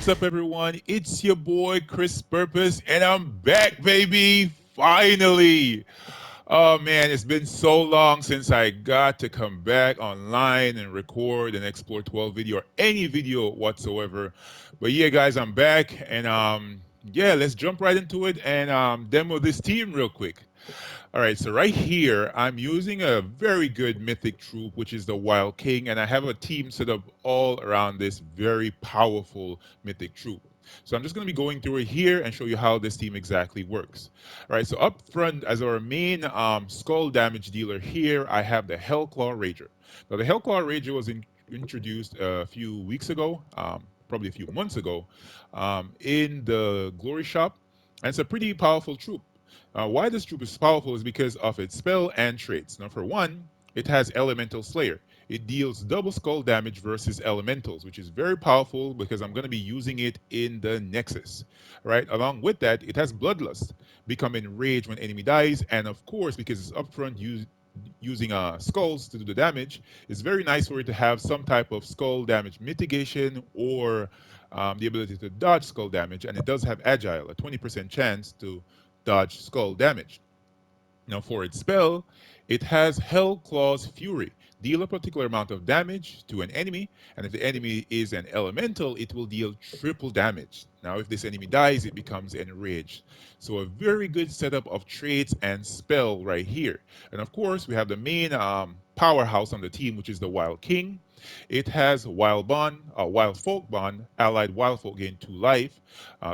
What's up, everyone? It's your boy Chris Purpose, and I'm back, baby. Finally. Oh man, it's been so long since I got to come back online and record and explore 12 video or any video whatsoever. But yeah, guys, I'm back, and yeah, let's jump right into it and demo this team real quick. All right, so right here, I'm using a very good mythic troop, which is the Wild King, and I have a team set up all around this very powerful mythic troop. So I'm just going to be going through it here and show you how this team exactly works. All right, so up front, as our main skull damage dealer here, I have the HellClaw Rager. Now, the HellClaw Rager was introduced a few weeks ago, probably a few months ago, in the Glory Shop, and it's a pretty powerful troop. Why this troop is powerful is because of its spell and traits. Now, for one, it has Elemental Slayer. It deals double skull damage versus elementals, which is very powerful because I'm going to be using it in the Nexus. Right? Along with that, it has Bloodlust, become enraged when enemy dies, and of course, because it's upfront using skulls to do the damage, it's very nice for it to have some type of skull damage mitigation or the ability to dodge skull damage, and it does have Agile, a 20% chance to dodge skull damage. Now, for its spell, it has HellClaw's Fury. Deal a particular amount of damage to an enemy, and if the enemy is an elemental, it will deal triple damage. Now, if this enemy dies, it becomes enraged. So, a very good setup of traits and spell right here. And of course, we have the main powerhouse on the team, which is the Wild King. It has Wild Bond, Wild Folk Bond, allied Wild Folk gain 2 life,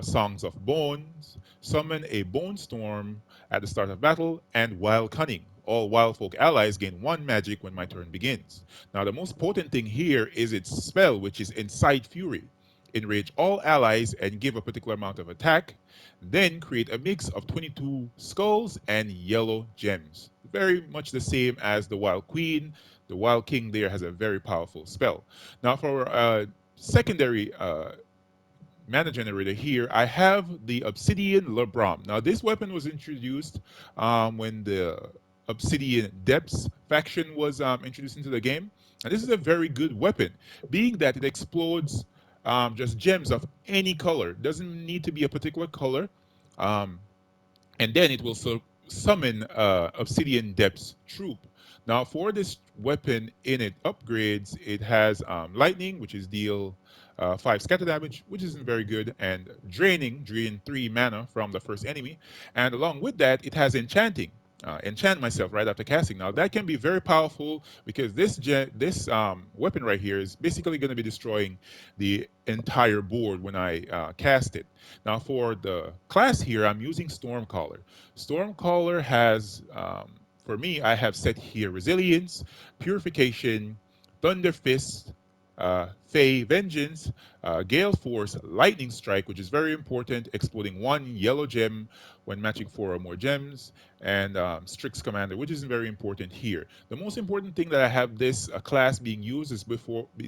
Songs of Bones, summon a Bone Storm at the start of battle, and Wild Cunning. All Wild Folk allies gain 1 magic when my turn begins. Now, the most potent thing here is its spell, which is Incite Fury. Enrage all allies and give a particular amount of attack, then create a mix of 22 skulls and yellow gems. Very much the same as the Wild Queen. The Wild King there has a very powerful spell. Now, for secondary mana generator here, I have the Obsidian Lirbam. Now, this weapon was introduced when the Obsidian Depths faction was introduced into the game. And this is a very good weapon, being that it explodes just gems of any color. Doesn't need to be a particular color. Um, and then it will summon Obsidian Depths troop. Now, for this weapon in it upgrades, it has lightning, which is deal 5 scatter damage, which isn't very good, and drain 3 mana from the first enemy. And along with that, it has enchanting. Enchant myself right after casting. Now that can be very powerful because this weapon right here is basically going to be destroying the entire board when I cast it. Now for the class here, I'm using Stormcaller. Stormcaller has, for me, I have set here Resilience, Purification, Thunder Fist, Fey Vengeance, Gale Force, Lightning Strike, which is very important, exploding 1 yellow gem when matching 4 or more gems, and Strix Commander, which is very important here. The most important thing that I have this class being used is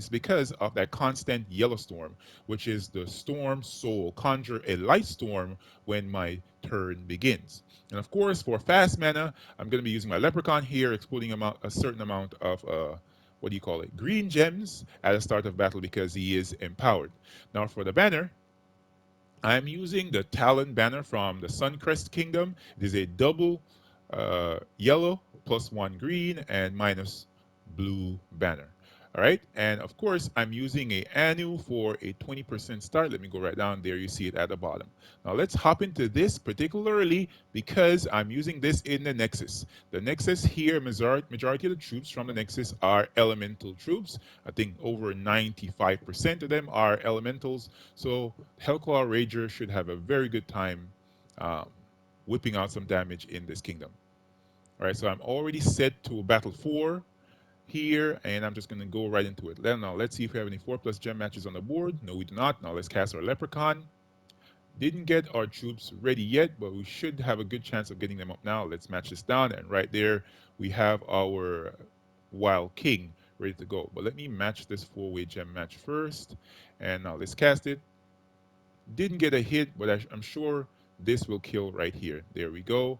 because of that constant yellow storm, which is the Storm Soul. Conjure a light storm when my turn begins. And of course, for fast mana, I'm going to be using my Leprechaun here, exploding a certain amount of what do you call it? Green gems at the start of battle because he is empowered. Now for the banner, I'm using the Talon Banner from the Suncrest Kingdom. It is a double yellow plus 1 green and minus blue banner. All right, and of course, I'm using a Anu for a 20% start. Let me go right down there. You see it at the bottom. Now let's hop into this particularly because I'm using this in the Nexus. The Nexus here, majority of the troops from the Nexus are elemental troops. I think over 95% of them are elementals. So HellClaw Rager should have a very good time um, whipping out some damage in this kingdom. All right, so I'm already set to battle 4 here, and I'm just going to go right into it. Now, let's see if we have any 4+ gem matches on the board. No, we do not. Now, let's cast our Leprechaun. Didn't get our troops ready yet, but we should have a good chance of getting them up now. Let's match this down, and right there, we have our Wild King ready to go. But let me match this 4-way gem match first, and now let's cast it. Didn't get a hit, but I'm sure this will kill right here. There we go.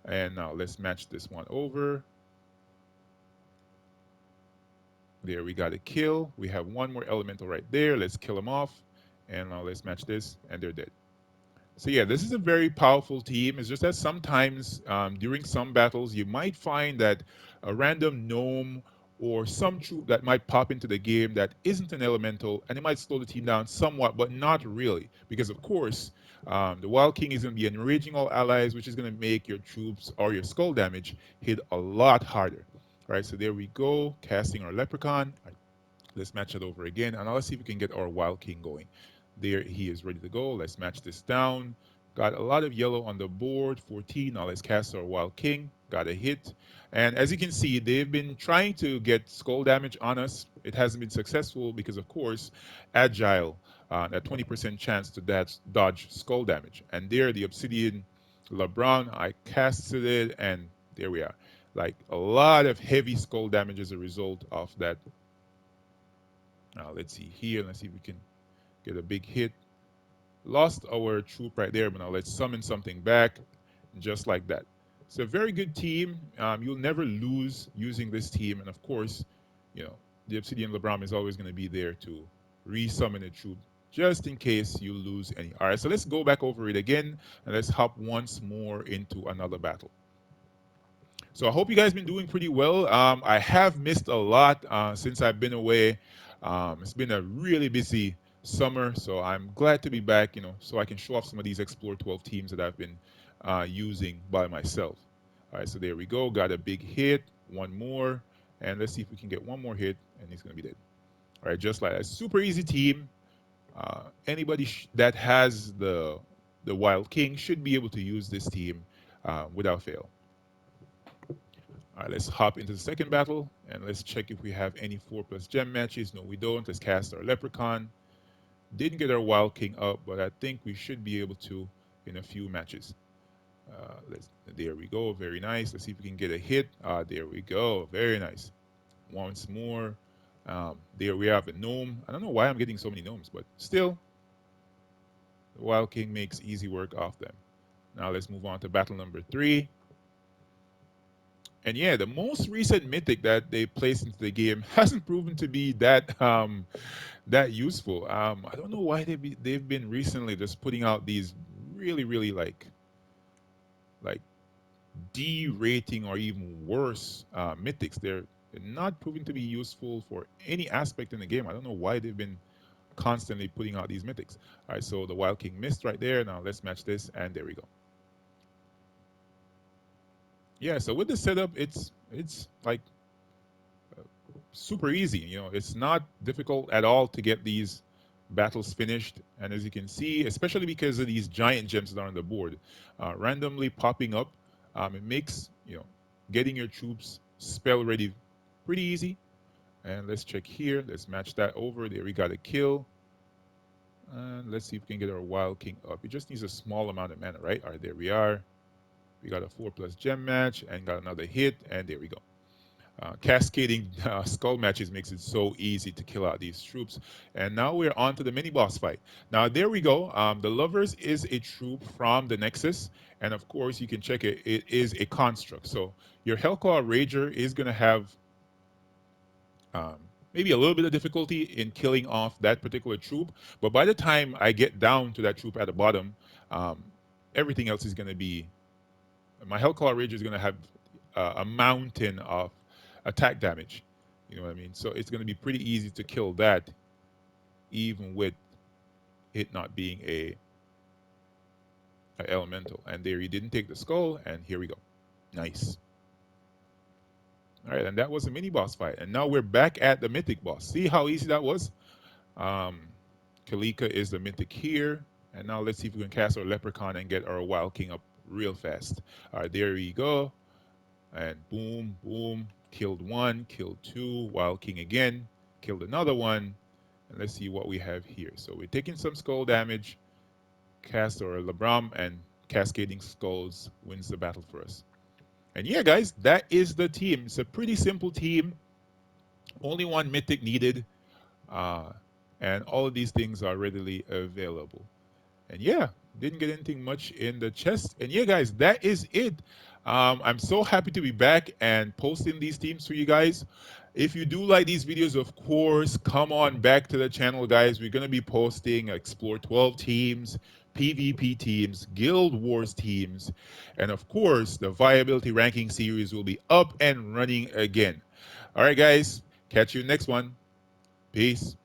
And now let's match this one over. There, we got a kill. We have one more elemental right there. Let's kill him off. And now let's match this, and they're dead. So yeah, this is a very powerful team. It's just that sometimes during some battles, you might find that a random gnome or some troop that might pop into the game that isn't an elemental, and it might slow the team down somewhat, but not really, because of course, the Wild King is going to be enraging all allies, which is going to make your troops or your skull damage hit a lot harder. All right, so there we go, casting our Leprechaun. Let's match it over again, and let's see if we can get our Wild King going. There he is ready to go. Let's match this down. Got a lot of yellow on the board, 14. Now let's cast our Wild King. Got a hit. And as you can see, they've been trying to get skull damage on us. It hasn't been successful because, of course, Agile, that 20% chance to dodge skull damage. And there, the Obsidian Lirbam, I casted it, and there we are. Like a lot of heavy skull damage as a result of that. Now let's see here. Let's see if we can get a big hit. Lost our troop right there, but now let's summon something back, just like that. It's a very good team. You'll never lose using this team, and of course, you know the Obsidian Lirbam is always going to be there to re-summon a troop, just in case you lose any. All right, so let's go back over it again, and let's hop once more into another battle. So I hope you guys been doing pretty well. I have missed a lot since I've been away. It's been a really busy summer, so I'm glad to be back. So I can show off some of these Explore 12 teams that I've been using by myself. All right, so there we go. Got a big hit. One more, and let's see if we can get one more hit, and he's gonna be dead. All right, just like that. Super easy team. Anybody that has the Wild King should be able to use this team without fail. All right, let's hop into the second battle and let's check if we have any 4+ gem matches. No, we don't. Let's cast our Leprechaun. Didn't get our Wild King up, but I think we should be able to in a few matches. There we go. Very nice. Let's see if we can get a hit. There we go. Very nice. Once more. There we have a gnome. I don't know why I'm getting so many gnomes, but still, the Wild King makes easy work of them. Now let's move on to battle number 3. And yeah, the most recent mythic that they placed into the game hasn't proven to be that useful. I don't know why they've been recently just putting out these really like D rating or even worse mythics. They're not proving to be useful for any aspect in the game. I don't know why they've been constantly putting out these mythics. All right, so the Wild King missed right there. Now let's match this, and there we go. Yeah, so with the setup, it's like super easy. It's not difficult at all to get these battles finished. And as you can see, especially because of these giant gems that are on the board, randomly popping up, it makes getting your troops spell ready pretty easy. And let's check here. Let's match that over. There we got a kill. And let's see if we can get our Wild King up. It just needs a small amount of mana, right? All right, there we are. We got a 4+ gem match and got another hit, and there we go. Cascading skull matches makes it so easy to kill out these troops. And now we're on to the mini boss fight. Now there we go. The Lovers is a troop from the Nexus, and of course you can check it. It is a construct. So your HellClaw Rager is going to have um, maybe a little bit of difficulty in killing off that particular troop. But by the time I get down to that troop at the bottom, um, everything else is going to be my HellClaw Rager is going to have a mountain of attack damage. You know what I mean? So it's going to be pretty easy to kill that, even with it not being a elemental. And there, he didn't take the skull, and here we go. Nice. All right, and that was a mini boss fight. And now we're back at the mythic boss. See how easy that was? Kalika is the mythic here. And now let's see if we can cast our Leprechaun and get our Wild King up real fast. All right, there we go. And boom, boom. Killed one, killed two. Wild King again. Killed another one. And let's see what we have here. So we're taking some skull damage. Cast our Lirbam, and Cascading Skulls wins the battle for us. And yeah, guys, that is the team. It's a pretty simple team. Only one mythic needed. And all of these things are readily available. And yeah, didn't get anything much in the chest. And yeah, guys, that is it. I'm so happy to be back and posting these teams for you guys. If you do like these videos, of course, come on back to the channel, guys. We're going to be posting Explore 12 teams, PvP teams, Guild Wars teams, and of course, the Viability Ranking series will be up and running again. All right, guys. Catch you next one. Peace.